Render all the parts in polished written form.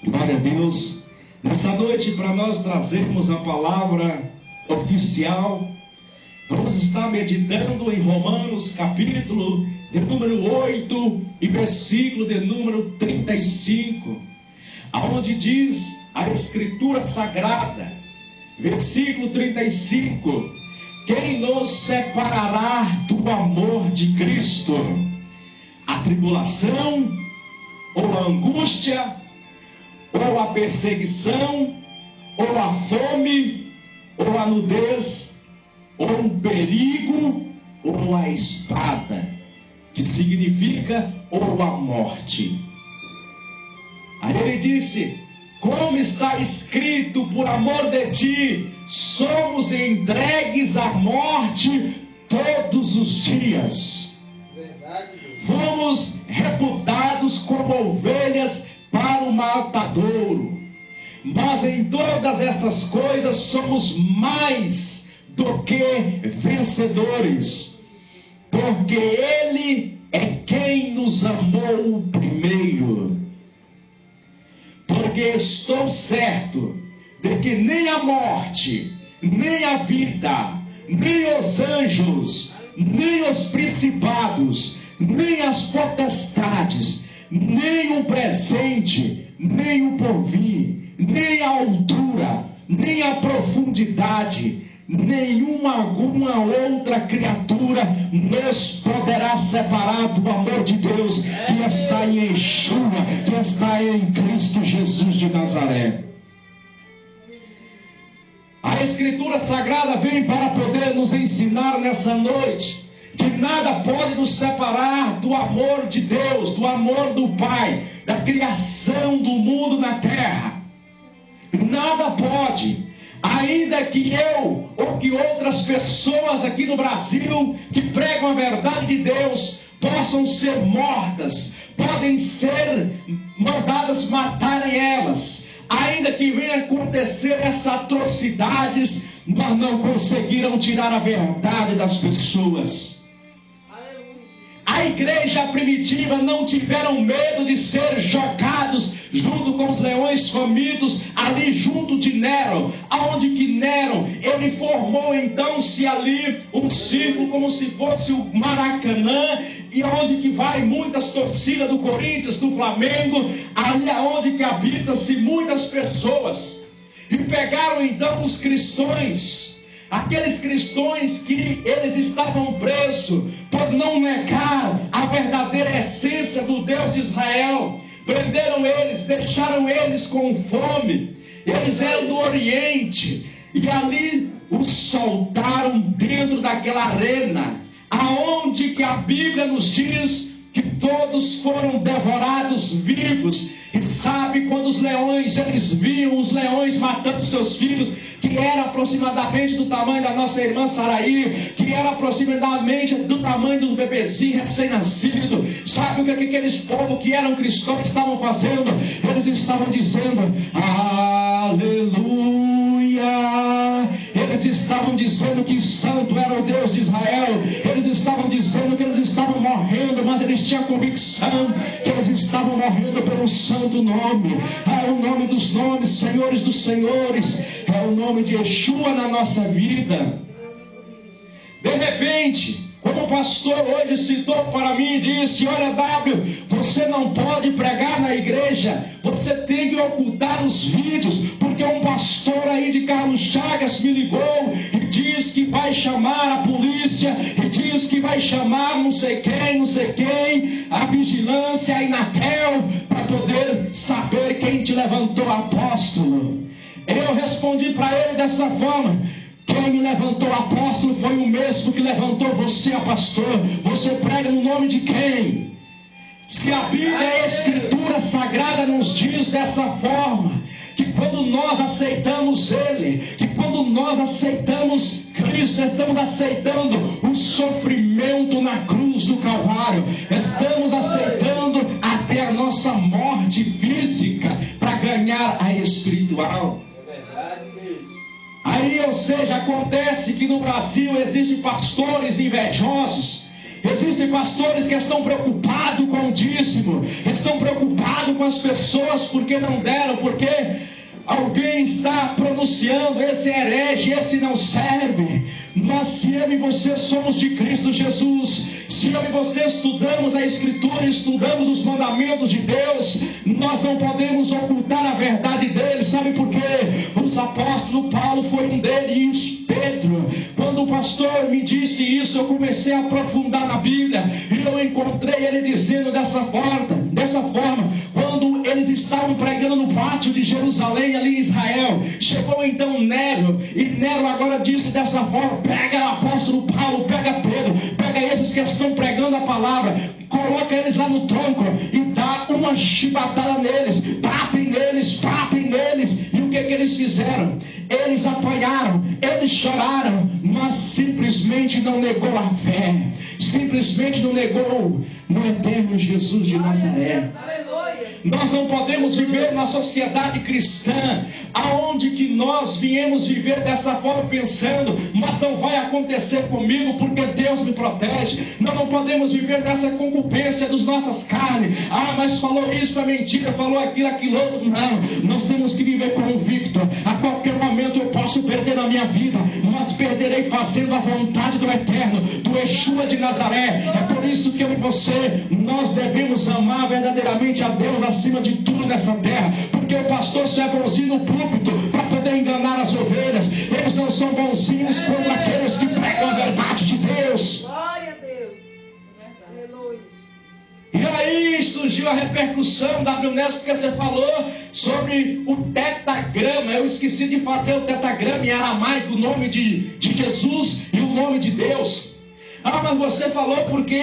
Glória a Deus. Nessa noite, para nós trazermos a palavra oficial, vamos estar meditando em Romanos, capítulo de número 8 e versículo de número 35, aonde diz a Escritura Sagrada, versículo 35: quem nos separará do amor de Cristo? A tribulação, ou a angústia, ou a perseguição, ou a fome, ou a nudez, ou um perigo, ou a espada, que significa ou a morte. Aí ele disse: como está escrito, por amor de ti, somos entregues à morte todos os dias. Fomos reputados como ovelhas para o matadouro. Mas em todas estas coisas somos mais do que vencedores, porque Ele é quem nos amou primeiro. Porque estou certo de que nem a morte, nem a vida, nem os anjos, nem os principados, nem as potestades, nem o presente, nem o porvir, nem a altura, nem a profundidade, alguma outra criatura nos poderá separar do amor de Deus que está em Yeshua, que está em Cristo Jesus de Nazaré. A Escritura Sagrada vem para poder nos ensinar nessa noite que nada pode nos separar do amor de Deus, do amor do Pai, da criação do mundo na terra. Nada pode. Ainda que eu ou que outras pessoas aqui no Brasil que pregam a verdade de Deus possam ser mortas, podem ser mandadas matarem elas, ainda que venha acontecer essas atrocidades, mas não conseguiram tirar a verdade das pessoas. A igreja primitiva não tiveram medo de ser jogados junto com os leões famintos ali junto de Nero, aonde que Nero, ele formou então-se ali um círculo como se fosse o Maracanã, e aonde que vai muitas torcidas do Corinthians, do Flamengo, ali aonde que habitam-se muitas pessoas, e pegaram então os cristãos, aqueles cristãos que eles estavam presos por não negar a verdadeira essência do Deus de Israel. Prenderam eles, deixaram eles com fome. Eles eram do Oriente e ali os soltaram dentro daquela arena, aonde que a Bíblia nos diz que todos foram devorados vivos. E sabe, quando os leões, eles viam os leões matando seus filhos, que era aproximadamente do tamanho da nossa irmã Saraí, que era aproximadamente do tamanho do bebezinho recém-nascido, sabe o que aqueles povos que eram cristãos estavam fazendo? Eles estavam dizendo: aleluia. Eles estavam dizendo que santo era o Deus de Israel. Eles estavam dizendo que eles estavam morrendo, mas eles tinham convicção que eles estavam morrendo pelo santo nome. É o nome dos nomes, senhores dos senhores. É o nome de Yeshua na nossa vida. De repente, como o pastor hoje citou para mim e disse: olha, W, você não pode pregar na igreja, você tem que ocultar os vídeos, porque um pastor aí de Carlos Chagas me ligou e diz que vai chamar a polícia, e diz que vai chamar não sei quem, a vigilância, a Inatel, para poder saber quem te levantou, apóstolo. Eu respondi para ele dessa forma: quem me levantou apóstolo foi o mesmo que levantou você, pastor. Você prega no nome de quem? Se a Bíblia, a Escritura Sagrada nos diz dessa forma, que quando nós aceitamos Ele, que quando nós aceitamos Cristo, estamos aceitando o sofrimento na cruz do Calvário, estamos aceitando até a nossa morte física para ganhar a espiritual. Aí, ou seja, acontece que no Brasil existem pastores invejosos Existem pastores que estão preocupados com o dízimo, estão preocupados com as pessoas porque não deram, porque alguém está pronunciando: esse é herege, esse não serve. Mas se eu e você somos de Cristo Jesus, se eu e você estudamos a Escritura, estudamos os mandamentos de Deus, nós não podemos ocultar a verdade dele. Sabe por quê? Os apóstolos, Paulo foi um deles, Pedro. Quando o pastor me disse isso, eu comecei a aprofundar na Bíblia, e eu encontrei ele dizendo dessa forma, quando eles estavam pregando no pátio de Jerusalém, ali em Israel, chegou então Nero, e Nero agora disse dessa forma: pega o apóstolo Paulo, pega Pedro, pega esses que estão pregando a palavra, coloca eles lá no tronco e dá uma chibatada neles, batem neles. E o que eles fizeram? Eles apanharam, eles choraram, mas simplesmente não negou a fé, simplesmente não negou no eterno Jesus de Nazaré. Nós não podemos viver na sociedade cristã, aonde que nós viemos viver dessa forma, pensando: mas não vai acontecer comigo porque Deus me protege. Nós não podemos viver nessa concupiscência das nossas carnes. Mas falou isso, é mentira, falou aquilo outro. Não, nós temos que viver convicto. A qualquer momento eu posso perder a minha vida, mas perderei fazendo a vontade do eterno, do Yeshua de Nazaré. É por isso que eu e você, nós devemos amar verdadeiramente a Deus acima de tudo nessa terra, porque o pastor só é bonzinho no púlpito para poder enganar as ovelhas. Eles não são bonzinhos como aqueles que pregam a verdade de Deus. Glória a Deus. Aleluia. E aí surgiu a repercussão, W. Nelson, porque você falou sobre o tetagrama. Eu esqueci de fazer o tetagrama em aramaico, o nome de Jesus e o nome de Deus. Mas você falou porque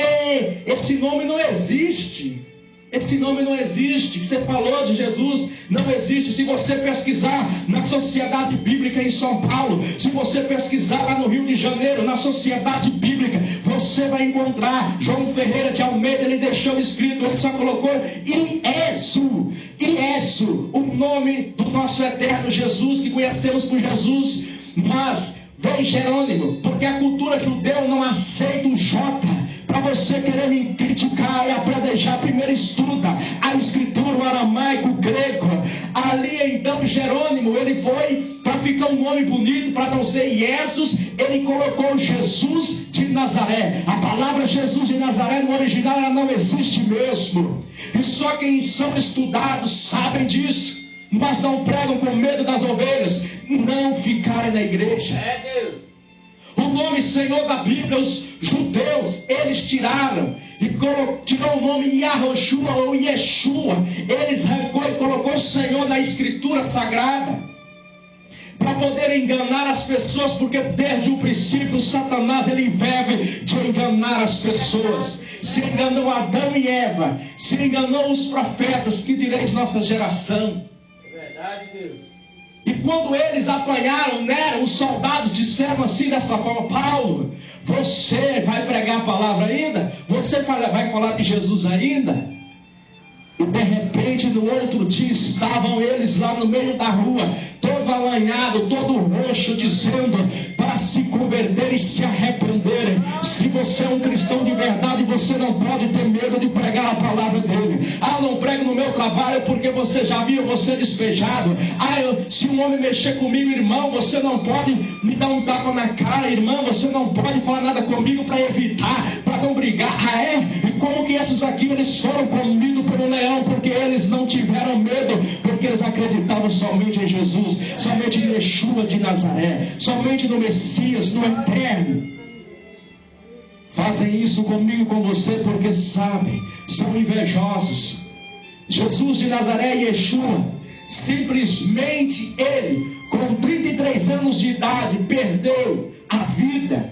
esse nome não existe. Esse nome não existe, que você falou de Jesus, não existe. Se você pesquisar na Sociedade Bíblica em São Paulo, se você pesquisar lá no Rio de Janeiro, na Sociedade Bíblica, você vai encontrar João Ferreira de Almeida. Ele deixou escrito, ele só colocou Iesu, o nome do nosso eterno Jesus, que conhecemos por Jesus. Mas vem Jerônimo, porque a cultura judeu não aceita o J. Para você querer me criticar e apredejar, primeiro estuda a escritura, o aramaico, o grego. Ali então Jerônimo, ele foi para ficar um nome bonito, para não ser Jesus, ele colocou Jesus de Nazaré. A palavra Jesus de Nazaré no original ela não existe mesmo. E só quem são estudados sabem disso, mas não pregam com medo das ovelhas não ficarem na igreja. É Deus. O nome Senhor da Bíblia, os judeus, eles tiraram e tirou o nome Yahoshua ou Yeshua. Eles arrancou e colocou o Senhor na escritura sagrada para poder enganar as pessoas, porque desde o princípio Satanás ele vive de enganar as pessoas. Se enganou Adão e Eva, se enganou os profetas, que direis nossa geração. É verdade, Deus. E quando eles apanharam Nero, os soldados disseram assim dessa forma: Paulo, você vai pregar a palavra ainda? Você vai falar de Jesus ainda? E de repente no outro dia estavam eles lá no meio da rua, todo alanhado, todo roxo, dizendo para se converterem e se arrependerem. Se você é um cristão de verdade, você não pode ter medo de pregar a palavra dele. Eu não prego no meu trabalho porque você já viu você despejado. Se um homem mexer comigo, irmão, você não pode me dar um tapa na cara, irmão, você não pode falar nada comigo para evitar, para não brigar. E como que esses aqui eles foram comidos por um leão? Porque eles não tiveram medo, porque eles acreditavam somente em Jesus, somente em Yeshua de Nazaré, somente no Messias, no Eterno. Fazem isso comigo e com você porque sabem, são invejosos. Jesus de Nazaré e Yeshua, simplesmente ele, com 33 anos de idade, perdeu a vida.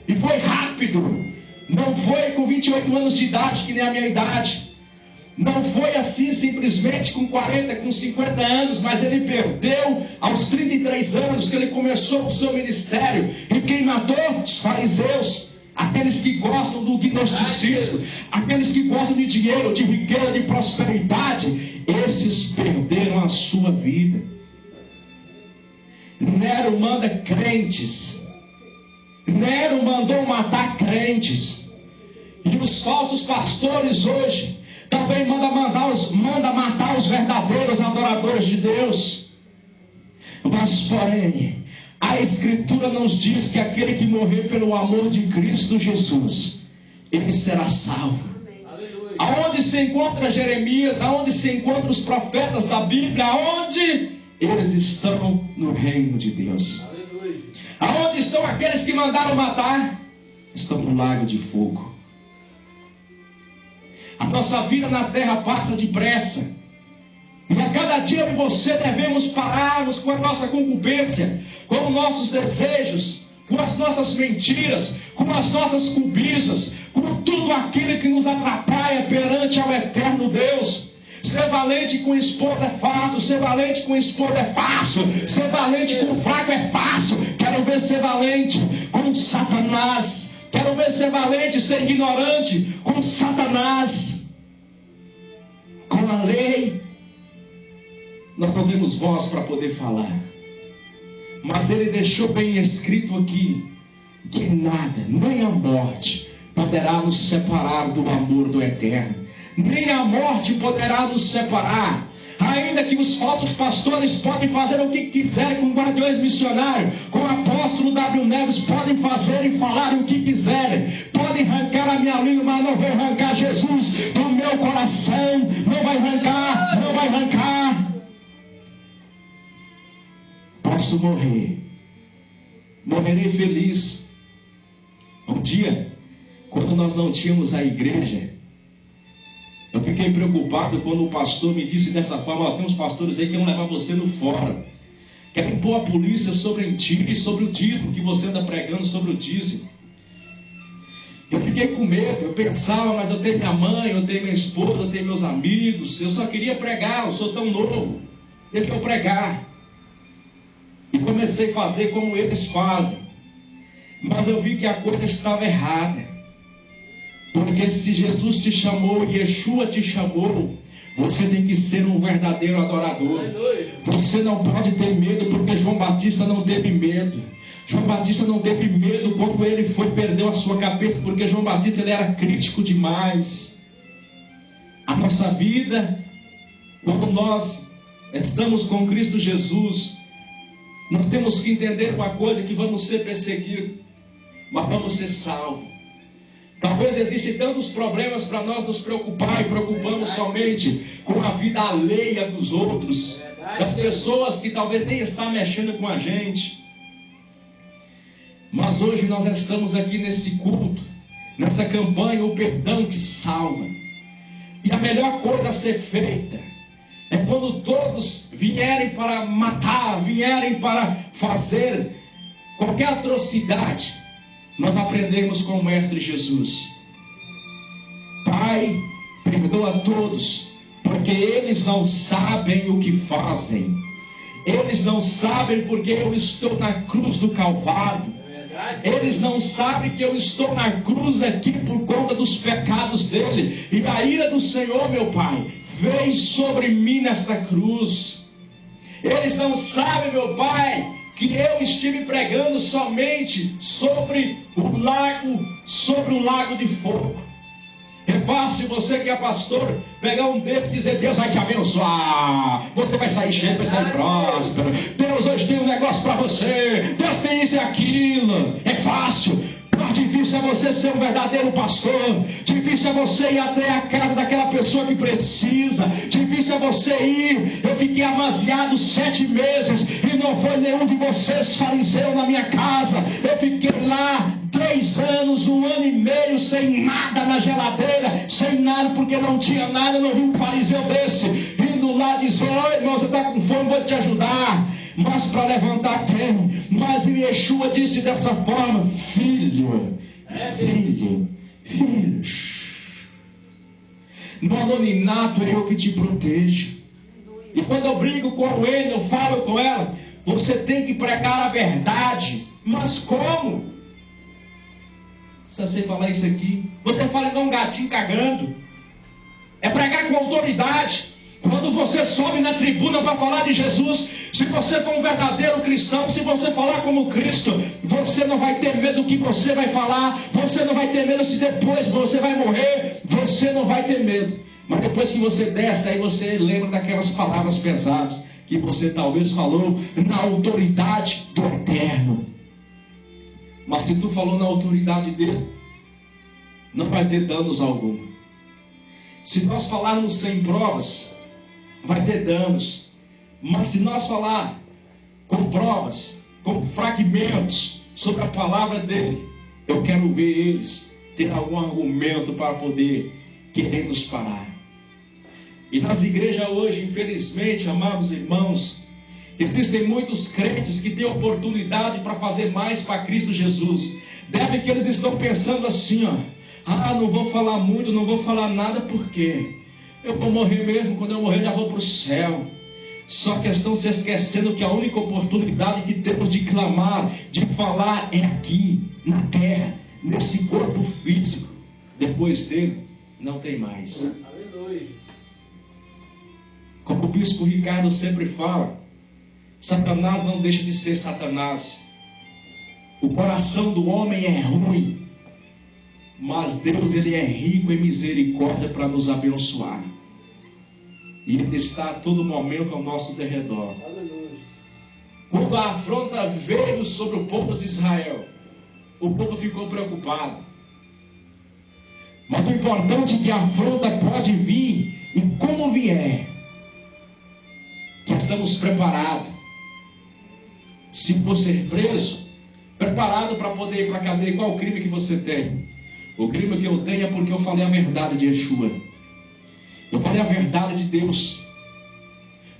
E foi rápido. Não foi com 28 anos de idade, que nem a minha idade. Não foi assim simplesmente com 40, com 50 anos, mas ele perdeu aos 33 anos que ele começou o seu ministério. E quem matou? Os fariseus, aqueles que gostam do gnosticismo, aqueles que gostam de dinheiro, de riqueza, de prosperidade. Esses perderam a sua vida. Nero manda crentes. Nero mandou matar crentes. E os falsos pastores hoje também mandam matar os verdadeiros adoradores de Deus. Mas, porém, a Escritura nos diz que aquele que morrer pelo amor de Cristo Jesus, ele será salvo. Aleluia. Aonde se encontra Jeremias, aonde se encontram os profetas da Bíblia, aonde eles estão no reino de Deus. Aleluia. Aonde estão aqueles que mandaram matar? Estão no lago de fogo. A nossa vida na terra passa depressa. E a cada dia eu e você devemos pararmos com a nossa concupiscência, com os nossos desejos, com as nossas mentiras, com as nossas cobiças, com tudo aquilo que nos atrapalha perante ao eterno Deus. Ser valente com esposa é fácil, ser valente com esposa é fácil, ser valente com o fraco é fácil. Quero ver ser valente com Satanás. Quero ver ser valente, ser ignorante com Satanás, com a lei. Nós não temos voz para poder falar, mas ele deixou bem escrito aqui que nada, nem a morte poderá nos separar do amor do Eterno, nem a morte poderá nos separar. Ainda que os falsos pastores podem fazer o que quiserem com guardiões missionários, com o apóstolo W. Neves, podem fazer e falar o que quiserem, podem arrancar a minha língua, mas não vão arrancar Jesus do meu coração. Não vai arrancar, não vai arrancar. Posso morrer, morrerei feliz. Um dia, quando nós não tínhamos a igreja, eu fiquei preocupado quando o pastor me disse dessa forma: tem uns pastores aí que vão levar você no fórum, querem pôr a polícia sobre ti e sobre o dízimo que você anda pregando sobre o dízimo. Eu fiquei com medo, eu pensava, mas eu tenho minha mãe, eu tenho minha esposa, eu tenho meus amigos, eu só queria pregar, eu sou tão novo, deixa eu pregar. E comecei a fazer como eles fazem, mas eu vi que a coisa estava errada. Porque se Jesus te chamou, Yeshua te chamou, você tem que ser um verdadeiro adorador. Você não pode ter medo, porque João Batista não teve medo. João Batista não teve medo quando ele perdeu a sua cabeça, porque João Batista ele era crítico demais. A nossa vida, quando nós estamos com Cristo Jesus, nós temos que entender uma coisa: que vamos ser perseguidos, mas vamos ser salvos. Talvez existem tantos problemas para nós nos preocupar, e preocupamos somente com a vida alheia dos outros, das pessoas que talvez nem estão mexendo com a gente. Mas hoje nós estamos aqui nesse culto, nesta campanha, o perdão que salva. E a melhor coisa a ser feita é quando todos vierem para matar, vierem para fazer qualquer atrocidade, nós aprendemos com o Mestre Jesus: Pai, perdoa todos, porque eles não sabem o que fazem. Eles não sabem porque eu estou na cruz do Calvário. Eles não sabem que eu estou na cruz aqui por conta dos pecados dele. E a ira do Senhor, meu Pai, veio sobre mim nesta cruz. Eles não sabem, meu Pai, que eu estive pregando somente sobre o lago de fogo. É fácil você que é pastor pegar um texto e dizer: Deus vai te abençoar, você vai sair cheio, vai sair próspero, Deus hoje tem um negócio para você, Deus tem isso e aquilo. É fácil. Mas difícil é você ser um verdadeiro pastor. Difícil é você ir até a casa daquela pessoa que precisa. Difícil é você ir. Eu fiquei amaziado 7 meses e não foi nenhum de vocês fariseu na minha casa. Eu fiquei lá 3 anos, 1 ano e meio, sem nada na geladeira, sem nada, porque não tinha nada. Eu não vi um fariseu desse indo lá dizer: oi, irmão, você está com fome, vou te ajudar. Mas para levantar tem. Mas Yeshua disse dessa forma: filho, no anonimato é eu que te protejo. E quando eu brigo com a Wendel, eu falo com ela: você tem que pregar a verdade. Mas como? Se você falar isso aqui, você fala igual um gatinho cagando. É pregar com autoridade. Quando você sobe na tribuna para falar de Jesus, se você for um verdadeiro cristão, se você falar como Cristo, você não vai ter medo do que você vai falar, você não vai ter medo se depois você vai morrer, você não vai ter medo. Mas depois que você desce, aí você lembra daquelas palavras pesadas que você talvez falou na autoridade do Eterno. Mas se tu falou na autoridade dele, não vai ter danos algum. Se nós falarmos sem provas, vai ter danos. Mas se nós falar com provas, com fragmentos sobre a palavra dele, eu quero ver eles ter algum argumento para poder querer nos parar. E nas igrejas hoje, infelizmente, amados irmãos, existem muitos crentes que têm oportunidade para fazer mais para Cristo Jesus. Deve que eles estão pensando assim, não vou falar muito, não vou falar nada, porque eu vou morrer mesmo, quando eu morrer já vou para o céu. Só que estão se esquecendo que a única oportunidade que temos de clamar, de falar, é aqui, na terra, nesse corpo físico. Depois dele, não tem mais. Aleluia, Jesus. Como o bispo Ricardo sempre fala, Satanás não deixa de ser Satanás. O coração do homem é ruim, mas Deus, ele é rico em misericórdia para nos abençoar. E ele está a todo momento ao nosso derredor. Aleluia. Quando a afronta veio sobre o povo de Israel, o povo ficou preocupado. Mas o importante é que a afronta pode vir, e como vier, que estamos preparados. Se for ser preso, preparado para poder ir para a cadeia. Qual o crime que você tem? O crime que eu tenho é porque eu falei a verdade de Yeshua. Eu falei a verdade de Deus.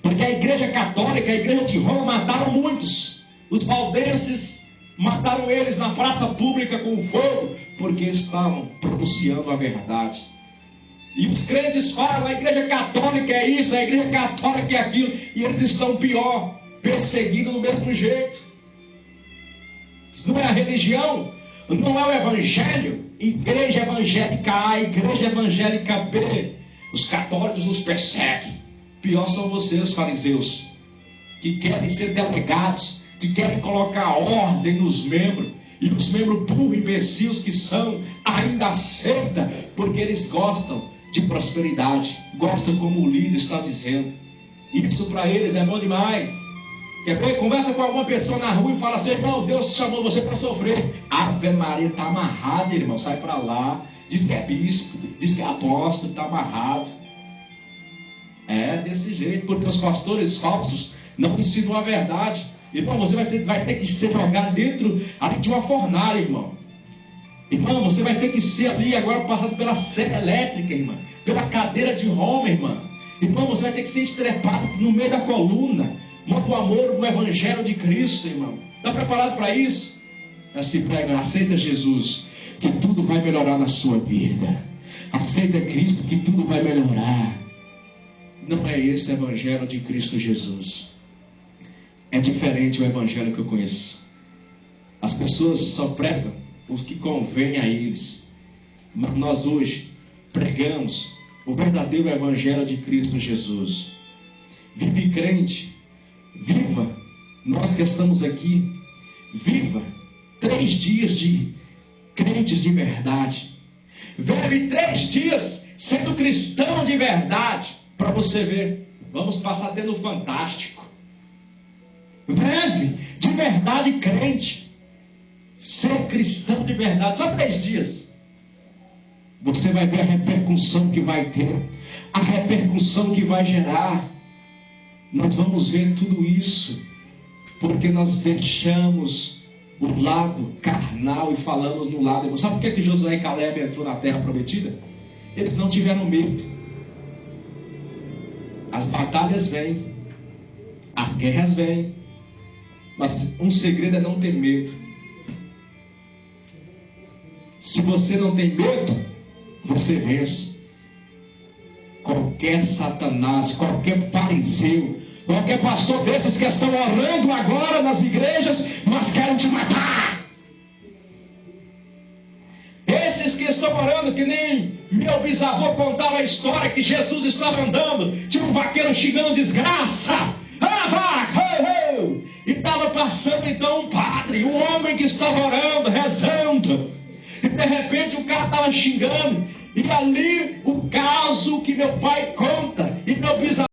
Porque a igreja católica, a igreja de Roma, mataram muitos. Os valdenses mataram eles na praça pública com fogo, porque estavam pronunciando a verdade. E os crentes falam, a igreja católica é isso, a igreja católica é aquilo, e eles estão pior, perseguidos do mesmo jeito. Isso não é a religião, não é o evangelho. Igreja evangélica A, igreja evangélica B, os católicos nos perseguem. Pior são vocês, fariseus, que querem ser delegados, que querem colocar ordem nos membros, e os membros burros, imbecis que são, ainda aceitam, porque eles gostam de prosperidade, gostam como o líder está dizendo. Isso para eles é bom demais. Quer ver? Conversa com alguma pessoa na rua e fala assim: irmão, Deus chamou você para sofrer. Ave Maria, está amarrado, irmão, sai para lá. Diz que é bispo, diz que é apóstolo, está amarrado. É desse jeito, porque os pastores falsos não ensinam a verdade. Irmão, você vai ter que ser jogado dentro ali de uma fornalha, irmão. Irmão, você vai ter que ser ali agora passado pela serra elétrica, irmão, pela cadeira de Roma, irmão. Irmão, você vai ter que ser estrepado no meio da coluna. Mostra o amor do evangelho de Cristo, irmão. Está preparado para isso? Assim prega, aceita Jesus, que tudo vai melhorar na sua vida. Aceita Cristo, que tudo vai melhorar. Não é esse o evangelho de Cristo Jesus. É diferente o evangelho que eu conheço. As pessoas só pregam o que convém a eles. Mas nós hoje pregamos o verdadeiro evangelho de Cristo Jesus. Vive crente, viva, nós que estamos aqui, viva 3 dias de crentes de verdade. Vive 3 dias sendo cristão de verdade, para você ver. Vamos passar tendo fantástico. Vive de verdade crente, ser cristão de verdade, só 3 dias. Você vai ver a repercussão que vai ter, a repercussão que vai gerar. Nós vamos ver tudo isso, porque nós deixamos o lado carnal e falamos no lado. Sabe por que Josué e Caleb entrou na terra prometida? Eles não tiveram medo. As batalhas vêm, as guerras vêm, mas um segredo é não ter medo. Se você não tem medo, você vence qualquer satanás, qualquer fariseu, qualquer pastor desses que estão orando agora nas igrejas, mas querem te matar. Esses que estão estava orando que nem meu bisavô contava a história que Jesus estava andando, tinha um vaqueiro xingando desgraça. E estava passando então um padre, um homem que estava orando, rezando. E de repente o cara estava xingando. E ali o caso que meu pai conta, e meu bisavô